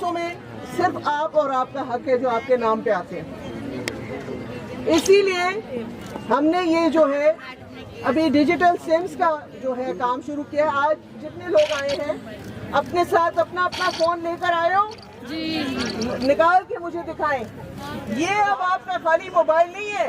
पैसों में सिर्फ आप और आपका हक है जो आपके नाम पे आते हैं। इसीलिए हमने ये जो है अभी डिजिटल सिम्स का जो है काम शुरू किया है। आज जितने लोग आए हैं अपने साथ अपना अपना फोन लेकर आए हो जी, निकाल के मुझे दिखाएं। ये अब आपका खाली मोबाइल नहीं है,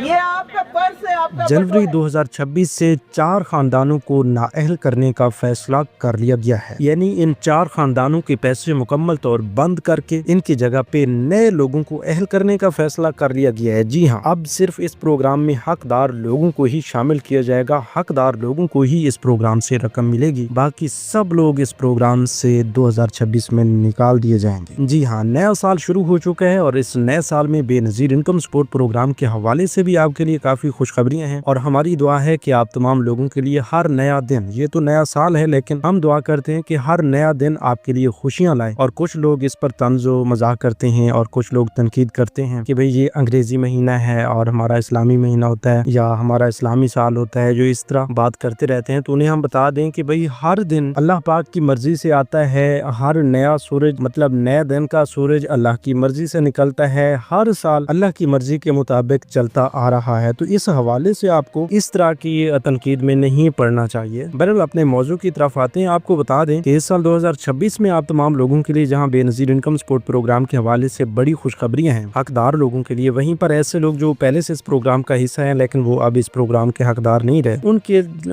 ये आपका पर्स है, आपका जनवरी 2026 से 4 खानदानों को नाअहल करने का फैसला कर लिया गया है। यानी इन 4 खानदानों के पैसे मुकम्मल तौर बंद करके इनकी जगह पे नए लोगों को अहल करने का फैसला कर लिया गया है। जी हाँ, अब सिर्फ इस प्रोग्राम में हकदार लोगों को ही शामिल किया जाएगा, हकदार लोगों को ही इस प्रोग्राम से रकम मिलेगी, बाकी सब लोग इस प्रोग्राम से 2026 में निकाल दिए जाएंगे। जी हाँ, नया साल शुरू हो चुका है और इस नए साल में बेनज़ीर इनकम सपोर्ट प्रोग्राम के हवाले से भी आपके लिए काफी खुशखबरियां हैं और हमारी दुआ है कि आप तमाम लोगों के लिए हर नया दिन, ये तो नया साल है लेकिन हम दुआ करते हैं कि हर नया दिन आपके लिए खुशियां लाए। और कुछ लोग इस पर तंज़ो मजाक करते हैं और कुछ लोग तनकीद करते हैं कि भाई ये अंग्रेजी महीना है और हमारा इस्लामी महीना होता है या हमारा इस्लामी साल होता है, जो इस तरह बात करते रहते हैं। तो उन्हें हम बता दें कि भाई हर दिन अल्लाह पाक की मर्जी से आता है, हर नया सूरज मतलब नया दिन का सूरज अल्लाह की मर्जी से निकलता है, हर साल अल्लाह की मर्जी के मुताबिक चलता आ रहा है। तो इस हवाले से आपको इस तरह की तनकीद में नहीं पड़ना चाहिए। बहरहाल अपने मौजू की तरफ आते हैं। आपको बता दें कि इस साल 2026 में आप तमाम लोगों के लिए जहां बेनज़ीर इनकम सपोर्ट प्रोग्राम के हवाले से बड़ी खुशखबरियां हैं हकदार लोगों के लिए, वहीं पर ऐसे लोग जो पहले से इस प्रोग्राम का हिस्सा है लेकिन वो अब इस प्रोग्राम के हकदार नहीं रहे,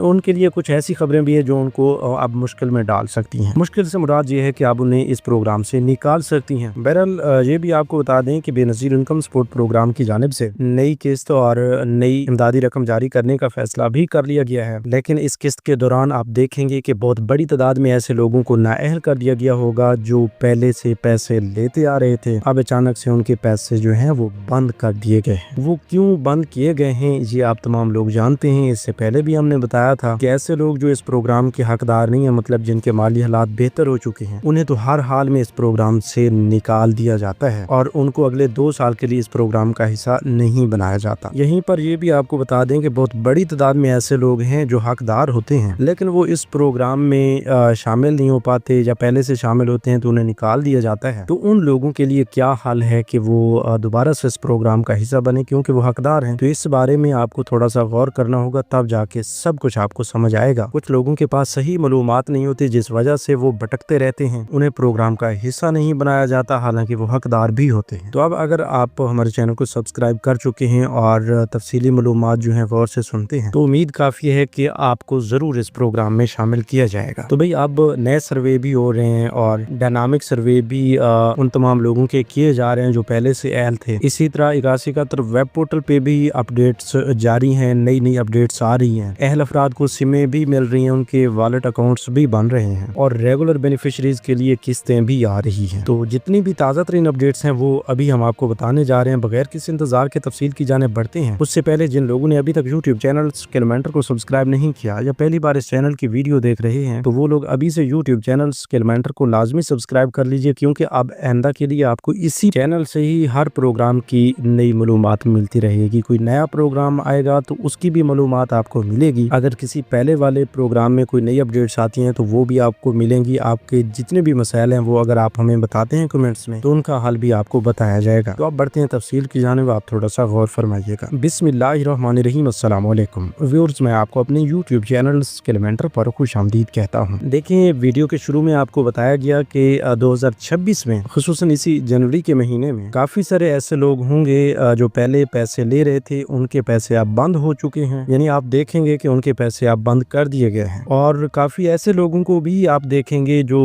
उनके लिए कुछ ऐसी खबरें भी है जो उनको अब मुश्किल में डाल सकती हैं। मुश्किल से मुराद ये है कि आप उन्हें इस प्रोग्राम से निकाल सकती हैं। बहरहाल ये भी आपको बता दें कि बेनज़ीर इनकम सपोर्ट प्रोग्राम की जानिब से नई किस्त और नई इमदादी रकम जारी करने का फैसला भी कर लिया गया है, लेकिन इस किस्त के दौरान आप देखेंगे कि बहुत बड़ी तादाद में ऐसे लोगों को नाअहल कर दिया गया होगा जो पहले से पैसे लेते आ रहे थे। अब अचानक से उनके पैसे जो हैं वो बंद कर दिए गए हैं। वो क्यों बंद किए गए हैं ये आप तमाम लोग जानते हैं। इससे पहले भी हमने बताया था कि ऐसे लोग जो इस प्रोग्राम के हकदार नहीं है, मतलब जिनके माली हालात बेहतर हो चुके हैं, उन्हें तो हर हाल में इस प्रोग्राम से निकाल दिया जाता है और उनको अगले 2 साल के लिए इस प्रोग्राम का हिस्सा नहीं बनाया जाता। यहीं पर ये भी आपको बता दें कि बहुत बड़ी तादाद में ऐसे लोग हैं जो हकदार होते हैं लेकिन वो इस प्रोग्राम में शामिल नहीं हो पाते या पहले से शामिल होते हैं तो उन्हें निकाल दिया जाता है। तो उन लोगों के लिए क्या हल है कि वो दोबारा से इस प्रोग्राम का हिस्सा बने क्योंकि वो हकदार हैं। तो इस बारे में आपको थोड़ा सा गौर करना होगा, तब जाके सब कुछ आपको समझ आएगा। कुछ लोगों के पास सही मालूमात नहीं होती जिस वजह से वो भटकते रहते हैं, उन्हें प्रोग्राम का हिस्सा नहीं बनाया जाता हालांकि वो हकदार भी होते हैं। तो अब अगर आप हमारे चैनल को सब्सक्राइब कर चुके हैं और तफसीली मालूमात जो है गौर से सुनते हैं तो उम्मीद काफी है कि आपको जरूर इस प्रोग्राम में शामिल किया जाएगा। तो भाई अब नए सर्वे भी हो रहे हैं और डायनामिक सर्वे भी उन तमाम लोगों के किए जा रहे हैं जो पहले से अहल थे। इसी तरह 8171 वेब पोर्टल पे भी अपडेट्स जारी हैं, नई नई अपडेट्स आ रही हैं। अहल अफराद को सिमें भी मिल रही हैं, उनके वॉलेट अकाउंट्स भी बन रहे हैं और रेगुलर बेनिफिशरीज के लिए किस्तें भी आ रही हैं। तो जितनी भी ताज़ा तरीन अपडेट्स हैं वो अभी हम आपको बताने जा रहे हैं। बगैर किसी इंतजार के तफसील की जाने बढ़ते हैं। उससे पहले जिन लोगों ने अभी तक यूट्यूब चैनल स्किलमेंटर को सब्सक्राइब नहीं किया या पहली बार इस चैनल की वीडियो देख रहे हैं तो वो लोग अभी से यूट्यूब चैनल स्किलमेंटर को लाजमी सब्सक्राइब कर लीजिए क्योंकि अब आइंदा के लिए आपको इसी चैनल से ही हर प्रोग्राम की नई मालूमात मिलती रहेगी। कोई नया प्रोग्राम आएगा तो उसकी भी मालूमात आपको मिलेगी। अगर किसी पहले वाले प्रोग्राम में कोई नई अपडेट्स आती हैं तो वो भी आपको मिलेंगी। आपके जितने भी मसाइल हैं वो अगर आप हमें बताते हैं कमेंट्स में तो उनका हल भी आपको बताया जाएगा। तो अब बढ़ते हैं तफसील की जानिब, आप थोड़ा सा गौर फरमाइएगा। बिस्मिल्लाहिर्रहमानिर्रहीम, अस्सलाम वालेकुम व्यूअर्स, मैं आपको अपने यूट्यूब चैनल स्किलमेंटर पर खुशामदीद कहता हूँ। देखिए वीडियो के शुरू में आपको बताया गया कि 2026 में खुसूसन इसी जनवरी के महीने में काफी सारे ऐसे लोग होंगे जो पहले पैसे ले रहे थे, उनके पैसे अब बंद हो चुके हैं। यानी आप देखेंगे कि उनके पैसे अब बंद कर दिए गए हैं और काफी ऐसे लोगों को भी आप देखेंगे जो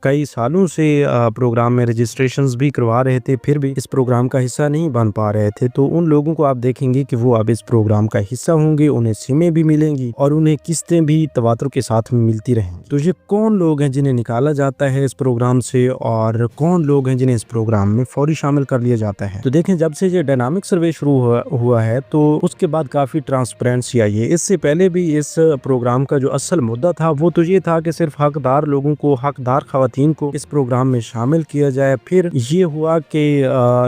कई सालों से प्रोग्राम में रजिस्ट्रेशंस भी करवा रहे थे फिर भी इस प्रोग्राम का हिस्सा नहीं बन पा रहे थे। तो उन लोगों को आप देखेंगे कि वो अब इस प्रोग्राम का हिस्सा होंगे, उन्हें सिमें भी मिलेंगी और उन्हें किस्तें भी तवातुर के साथ में मिलती रहेंगी। तो ये कौन लोग हैं जिन्हें निकाला जाता है इस प्रोग्राम से और कौन लोग हैं जिन्हें इस प्रोग्राम में फौरी शामिल कर लिया जाता है? तो देखें, जब से ये डायनामिक सर्वे शुरू हुआ है तो उसके बाद काफी ट्रांसपेरेंसी आई है। इससे पहले भी इस प्रोग्राम का जो असल मुद्दा था वो तो ये था कि सिर्फ हकदार लोगों को, हकदार खवातीन को इस प्रोग्राम में शामिल किया जाए। फिर ये हुआ कि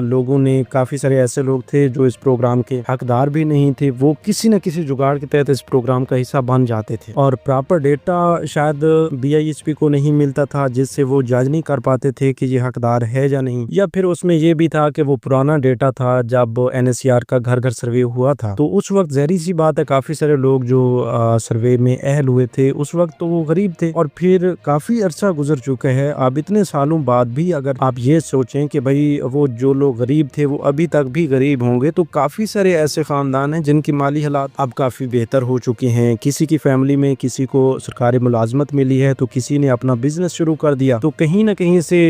लोगों ने, काफ़ी सारे ऐसे लोग थे जो इस प्रोग्राम के हकदार भी नहीं थे, वो किसी न किसी जुगाड़ के तहत इस प्रोग्राम का हिस्सा बन जाते थे और प्रॉपर डेटा शायद BISP को नहीं मिलता था जिससे वो जज नहीं कर पाते थे कि ये हकदार है या नहीं, या फिर उसमें ये भी था कि वो पुराना डेटा था जब NSCR का घर घर सर्वे हुआ था। तो उस वक्त ज़ाहिर सी बात है काफ़ी सारे लोग जो सर्वे में अहल हुए थे उस वक्त तो वो गरीब थे, और फिर काफ़ी अरसा गुजर चुका है। अब इतने सालों बाद भी अगर आप ये सोचें कि भाई वो जो लोग गरीब थे वो अभी तक भी गरीब होंगे, तो काफ़ी सारे ऐसे ख़ानदान हैं जिनकी माली हालात अब काफ़ी बेहतर हो चुके हैं। किसी की फैमिली में किसी को सरकारी मुलाजमत मिली है, तो किसी ने अपना बिजनेस शुरू कर दिया, तो कहीं ना कहीं से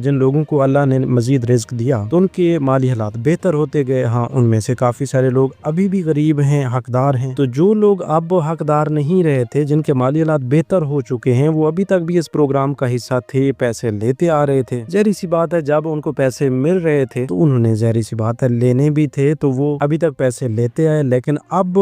जिन लोगों को अल्लाह ने मजीद रिस्क दिया तो उनके माली हालात बेहतर होते गए। हाँ, उनमें से काफ़ी सारे लोग अभी भी गरीब हैं, हकदार हैं। तो जो लोग अब हकदार नहीं रहे थे, जिनके माली हालात बेहतर हो चुके हैं, वो अभी तक भी इस प्रोग्राम का हिस्सा थे, पैसे लेते आ रहे थे। ज़ाहिर सी बात है जब उनको पैसे मिल रहे थे तो उन्होंने ज़ाहिर सी बात है लेने भी थे, तो वो अभी तक पैसे लेते आए। लेकिन अब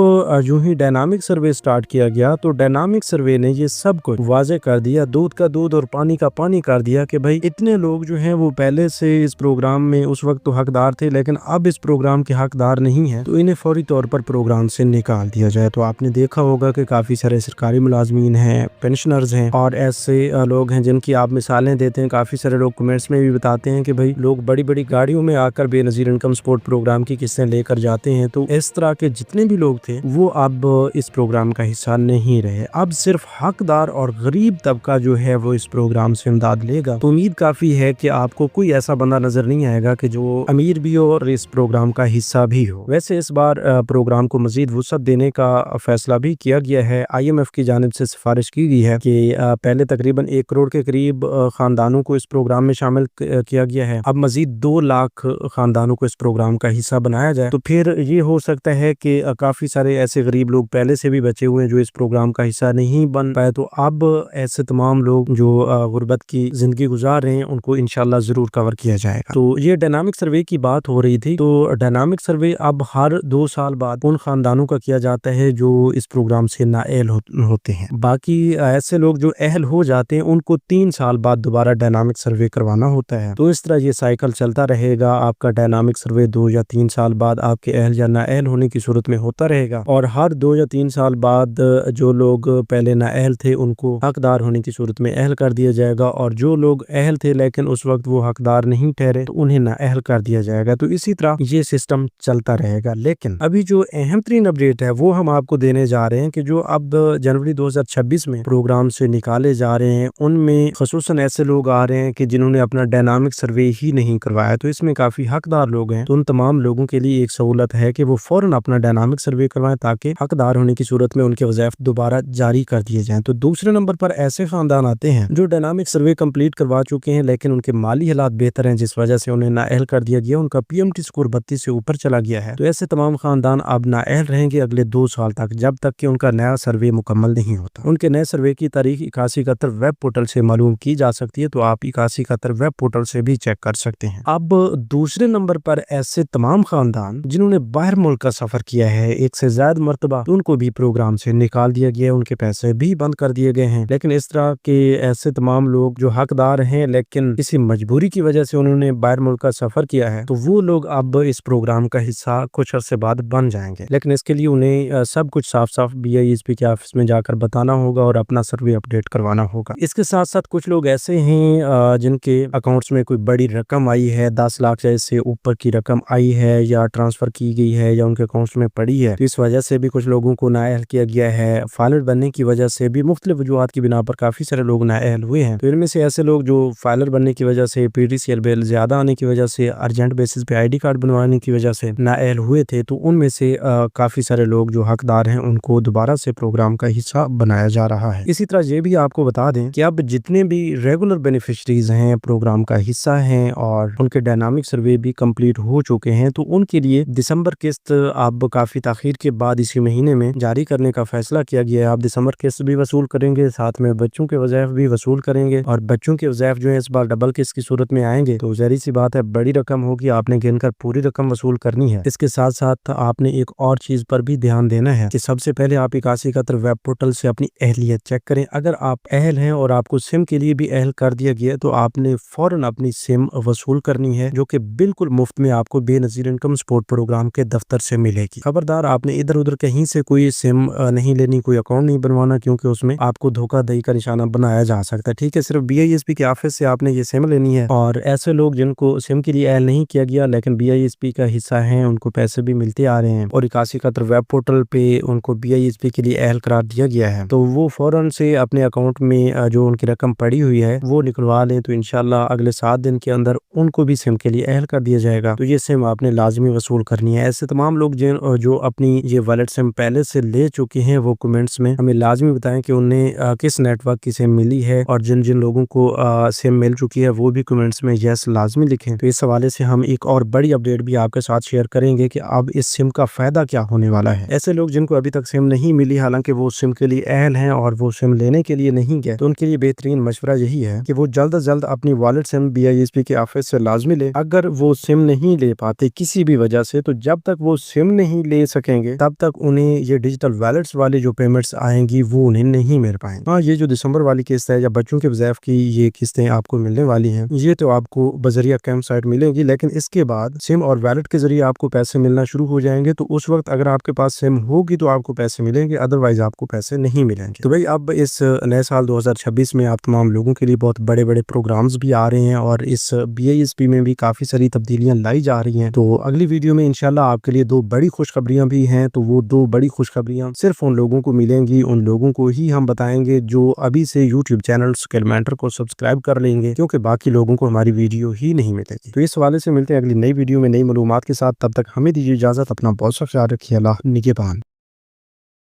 यूं ही डायनामिक सर्वे स्टार्ट किया गया तो डायनामिक सर्वे ने ये सब कुछ वाजे कर दिया, दूध का दूध और पानी का पानी कर दिया कि भाई इतने लोग जो हैं वो पहले से इस प्रोग्राम में उस वक्त तो हकदार थे लेकिन अब इस प्रोग्राम के हकदार नहीं है, तो इन्हें फौरी तौर पर प्रोग्राम से निकाल दिया जाए। तो आपने देखा होगा कि काफी सारे सरकारी मुलाजमीन हैं, पेंशनर्स हैं और ऐसे लोग हैं जिनकी आप मिसालें देते हैं। काफी सारे लोग कमेंट्स में भी बताते हैं कि भाई लोग बड़ी बड़ी गाड़ियों में आकर बेनजीर इनकम सपोर्ट प्रोग्राम की किस्तें लेकर जाते हैं। तो इस तरह के जितने भी लोग थे वो अब इस प्रोग्राम का हिस्सा नहीं रहे। अब सिर्फ हकदार और गरीब तबका जो है वो इस प्रोग्राम से इमदाद लेगा। तो उम्मीद काफी है कि आपको कोई ऐसा बंदा नजर नहीं आएगा कि जो अमीर भी हो और इस प्रोग्राम का हिस्सा भी हो। वैसे इस बार प्रोग्राम को मजीद वुसअत देने का फैसला भी किया गया है। IMF की जानिब से सिफारिश की गई है कि पहले तकरीबन 1 करोड़ के करीब खानदानों को इस प्रोग्राम में शामिल किया गया है। अब मजीद 2 लाख खानदानों को इस प्रोग्राम का हिस्सा बनाया जाए, तो फिर ये हो सकता है कि काफी सारे ऐसे गरीब लोग पहले से भी बचे हुए हैं जो इस प्रोग्राम का हिस्सा नहीं बन पाए, तो अब ऐसे तमाम लोग जो गुर्बत की जिंदगी गुजार रहे हैं उनको इंशाल्लाह जरूर कवर किया जाएगा। तो ये डायनामिक सर्वे की बात हो रही थी। तो डायनामिक सर्वे अब हर 2 साल बाद उन खानदानों का किया जाता है जो इस प्रोग्राम से नाअहल होते हैं। बाकी ऐसे लोग जो अहल हो जाते हैं उनको 3 साल बाद दोबारा डायनामिक सर्वे करवाना होता है। तो इस तरह ये साइकिल चलता रहेगा। आपका डायनामिक सर्वे 2 या 3 साल बाद आपके अहल या नाअहल होने की सूरत में होता रहेगा, और हर 2 या 3 साल बाद जो लोग पहले नाअहल थे उनको हकदार होने की सूरत में अहल कर दिया जाएगा, और जो लोग अहल थे लेकिन उस वक्त वो हकदार नहीं ठहरे तो उन्हें नाअहल कर दिया जाएगा। तो इसी तरह ये सिस्टम चलता रहेगा। लेकिन अभी जो अहम तरीन अपडेट है वो हम आपको देने जा रहे हैं कि जो अब जनवरी 2026 में प्रोग्राम से निकाले जा रहे हैं उनमें खसूसन ऐसे लोग आ रहे हैं कि जिन्होंने अपना डायनामिक सर्वे ही नहीं करवाया। तो इसमें काफी हकदार लोग हैं, तो उन तमाम लोगों के लिए एक सहूलत है कि वो फौरन अपना डायनामिक सर्वे करवाएं ताकि हकदार होने की सूरत में उनके वज़ाइफ दोबारा जारी कर दिए जाएं। तो दूसरे नंबर पर ऐसे खानदान आते हैं जो डायनामिक सर्वे कंप्लीट करवा चुके हैं लेकिन उनके माली हालात बेहतर हैं जिस वजह से उन्हें नाअहल कर दिया गया, उनका PMT स्कोर 32 से ऊपर चला गया है। तो ऐसे तमाम खानदान अब नाअहल रहेंगे अगले 2 साल तक, जब तक कि उनका नया सर्वे मुकम्मल नहीं होता। उनके नए सर्वे की तारीख 8171 वेब पोर्टल से मालूम की जा सकती है, तो आप 8171 वेब पोर्टल से भी चेक कर सकते हैं। अब दूसरे नंबर पर ऐसे तमाम खानदान जिन्होंने बाहर मुल्क का सफर किया है 1 से ज्यादा मरतबा, तो उनको भी प्रोग्राम से निकाल दिया गया, उनके पैसे भी बंद कर दिए गए हैं। लेकिन इस तरह के ऐसे तमाम लोग जो हकदार हैं लेकिन किसी मजबूरी की वजह से उन्होंने बाहर मुल्क का सफर किया है, तो वो लोग अब इस प्रोग्राम का हिस्सा कुछ अरसे बाद बन जाएंगे। लेकिन इसके लिए उन्हें सब कुछ साफ साफ BISP के ऑफिस में जाकर बताना होगा और अपना सर्वे अपडेट करवाना होगा। इसके साथ साथ कुछ लोग ऐसे हैं जिनके अकाउंट्स में कोई बड़ी रकम आई है, 10 लाख या इससे ऊपर की रकम आई है या ट्रांसफर की गई है या उनके अकाउंट्स में पड़ी है, तो इस वजह से भी कुछ लोगों को नाअहल किया गया है। फाइलर बनने की वजह से भी मुख्तलिफ वजूहात की बिना पर काफी सारे लोग नाअहल हुए हैं। तो इनमें से ऐसे लोग जो फाइलर बनने की वजह से, PTCL बिल ज्यादा आने की वजह से, अर्जेंट बेसिस पे ID कार्ड बनवाने की वजह से नाअहल हुए थे, तो उनमें से काफी सारे लोग जो हकदार हैं उनको दोबारा से प्रोग्राम का हिस्सा बनाया जा रहा है। इसी तरह ये भी आपको बता दें कि अब जितने भी रेगुलर बेनिफिशरीज हैं, प्रोग्राम का हिस्सा हैं और उनके डायनामिक सर्वे भी कंप्लीट हो चुके हैं, तो उनके लिए दिसंबर किस्त अब काफी ताखीर के बाद इसी महीने में जारी करने का फैसला किया गया है। आप दिसंबर किस्त भी वसूल करेंगे, साथ में बच्चों के वज़ाइफ भी वसूल करेंगे, और बच्चों के वज़ाइफ जो है इस बार डबल किस्त की सूरत में आएंगे। तो ज़ाहिर सी बात है बड़ी रकम होगी, आपने गिनकर पूरी रकम वसूल करनी है। इसके साथ साथ आपने एक और चीज पर भी ध्यान देना है कि सबसे पहले आप 8171 वेब पोर्टल से अपनी अहलियत चेक करें। अगर आप अहल हैं और आपको सिम के लिए भी अहल कर दिया गया तो आपने फौरन अपनी सिम वसूल करनी है, जो कि बिल्कुल मुफ्त में आपको बेनज़ीर इनकम सपोर्ट प्रोग्राम के दफ्तर से मिलेगी। खबरदार, आपने इधर उधर कहीं से कोई सिम नहीं लेनी, कोई अकाउंट नहीं बनवाना, क्योंकि उसमें आपको धोखाधड़ी का निशाना बनाया जा सकता है। ठीक है, सिर्फ BISP के ऑफिस से आपने ये सिम लेनी है। और ऐसे लोग जिनको सिम के लिए अहल नहीं किया गया लेकिन BISP का हिस्सा है, उनको पैसे भी मिलते आ रहे हैं और 8171 वेब पोर्टल पे उनको BISP के लिए अहल करार दिया गया है, तो वो फौरन से अपने अकाउंट में जो उनकी रकम पड़ी हुई है वो निकलवा लें, तो इंशाल्लाह अगले 7 दिन के अंदर उनको भी सिम के लिए अहल कर दिया जाएगा। तो ये सिम आपने लाजमी वसूल करनी है। ऐसे तमाम लोग जो अपनी ये वैलिड सिम पहले से ले चुके हैं वो कमेंट्स में हमें लाजमी बताएं कि उन्हें किस नेटवर्क की सिम मिली है, और जिन जिन लोगों को सिम मिल चुकी है वो भी कमेंट्स में यस लाजमी लिखें। तो इस हवाले से हम एक और बड़ी अपडेट भी आपके साथ शेयर करेंगे कि अब इस सिम का फायदा क्या होने वाला है। ऐसे लोग जिनको अभी तक सिम नहीं मिली, हालांकि वो सिम के लिए अहल हैं और वो सिम लेने के लिए नहीं गए, तो उनके लिए बेहतरीन मशवरा यही है कि वो जल्द से जल्द अपनी वॉलेट सिम BISP के ऑफिस से लाजमी ले। अगर वो सिम नहीं ले पाते किसी भी वजह से, तो जब तक वो सिम नहीं ले सकेंगे तब तक उन्हें ये डिजिटल वॉलेट्स वाली जो पेमेंट्स आएंगी वो उन्हें नहीं मिल पाएंगी। हाँ, ये जो दिसंबर वाली किस्त है या बच्चों के वज़ैफ की ये किस्तें आपको मिलने वाली हैं, ये तो आपको बजरिया कैंप साइट मिलेंगी, लेकिन इसके बाद सिम और वैलेट के जरिए आपको पैसे मिलना शुरू हो जाएंगे। तो उस वक्त अगर आपके पास सिम होगी तो आपको पैसे मिलेंगे, अदरवाइज आपको पैसे नहीं मिलेंगे। तो भाई अब इस नए साल 2026 में आप तमाम लोगों के लिए बहुत बड़े बड़े प्रोग्राम्स भी आ रहे हैं और इस BISP में भी काफ़ी सारी तब्दीलियाँ लाई जा रही हैं। तो अगली वीडियो में इंशाल्लाह आपके लिए 2 बड़ी खुशखबरियाँ भी हैं। तो वो 2 बड़ी खुशखबरियाँ सिर्फ उन लोगों को मिलेंगी, उन लोगों को ही हम बताएंगे जो अभी से YouTube चैनल स्किल मेंटर को सब्सक्राइब कर लेंगे, क्योंकि बाकी लोगों को हमारी वीडियो ही नहीं मिलेगी। तो इस हवाले से मिलते हैं अगली नई वीडियो में नई मालूमात के साथ। तब तक हमें दीजिए इजाज़त। अपना बहुत सा ख्याल रखिए। अल्लाह निगहबान।